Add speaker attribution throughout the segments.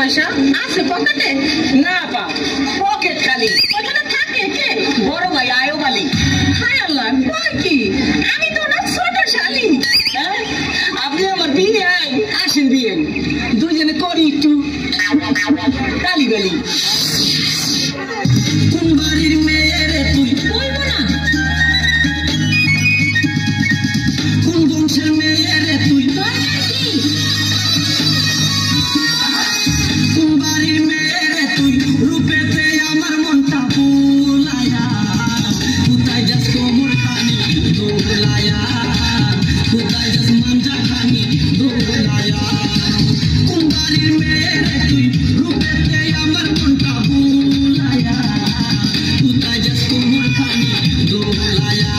Speaker 1: পয়সা আছে পকেটে?
Speaker 2: না পা, পকেট খালি।
Speaker 1: ওখানে থাকে কে?
Speaker 2: বড় ভাই আয়ো বালি।
Speaker 1: হায় আল্লাহ, কয় কি? আমি তো না ছোট শালি।
Speaker 2: হ্যাঁ, আপনি আমার বিয়ে আসেন বিয়ে, দুজনে করি একটু কালি গালি। কোন বাড়ির মেয়ে রে তুই?
Speaker 1: বলবো না।
Speaker 2: কোন বংশের মেয়ে রে তুই?
Speaker 1: দরকার কি?
Speaker 2: কোন বাড়ির মেয়ে রে তুই? রূপেতে আমার মনটা ভুলায়া, কোথায় যাস কোমর খানি দোলায়া, কোথায় যাস মাঞ্জা খানি দোলায়া। কোন বাড়ির মেয়ে রে তুই? রূপেতে আমার মনটা ভুলায়া, কোথায় যাস কোমর খানি দোলায়া,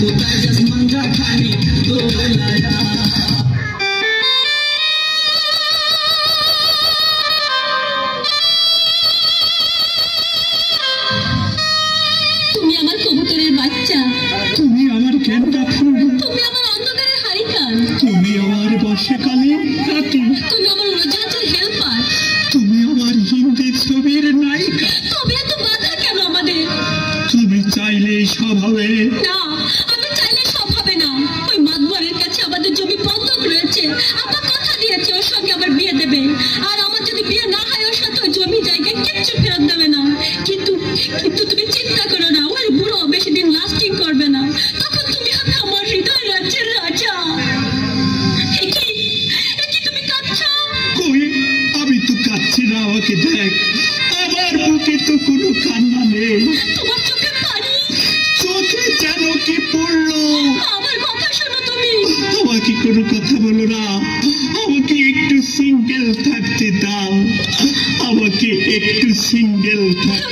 Speaker 2: কোথায় যাস মাঞ্জা খানি দোলায়া।
Speaker 1: তুমি আমার কবুতরের বাচ্চা,
Speaker 3: তুমি আমার গেন্দা ফুল,
Speaker 1: তুমি আমার অন্ধকারের হারিকান,
Speaker 3: তুমি আমার বর্ষাকালে রাতি,
Speaker 1: তুমি আমার উড়োজাহাজের হেল্পার।
Speaker 3: তুমি আমার হিন্দি ছবির নায়িকা।
Speaker 1: তবে এত বাধা কেন আমাদের?
Speaker 3: তুমি চাইলে সব হবে।
Speaker 1: না, আমি চাইলে সব হবে না। ওই মাতবরের কাছে আমাদের জমি বন্ধক রয়েছে। আপা কথা দিয়েছে ওর সঙ্গে আমার বিয়ে দেবে, আর আমার যদি বিয়ে না হয় ওর সাথে ওই জমি জায়গায় কিচ্ছু ফেরত দেবে না। কিন্তু কিন্তু তুমি চিন্তা করো না, ওই বুড়ো বেশি দিন লাস্টিং করবে না। তখন তুমি হবে আমার হৃদয় রাজ্যের রাজা। কি তুমি কাঁদছো?
Speaker 3: কই, আমি তো কাঁদছি না, আমাকে দেখ, আমার বুকে তো কোনো কান্না নেই,
Speaker 1: তোমার চোখে পানি।
Speaker 3: চোখে যেন কি পড়লো।
Speaker 1: আমার কথা শোনো তুমি।
Speaker 3: আমাকে কোনো কথা বলো না, আমাকে একটু সিঙ্গেল থাকতে দাও, আমাকে একটু সিঙ্গেল থাকতে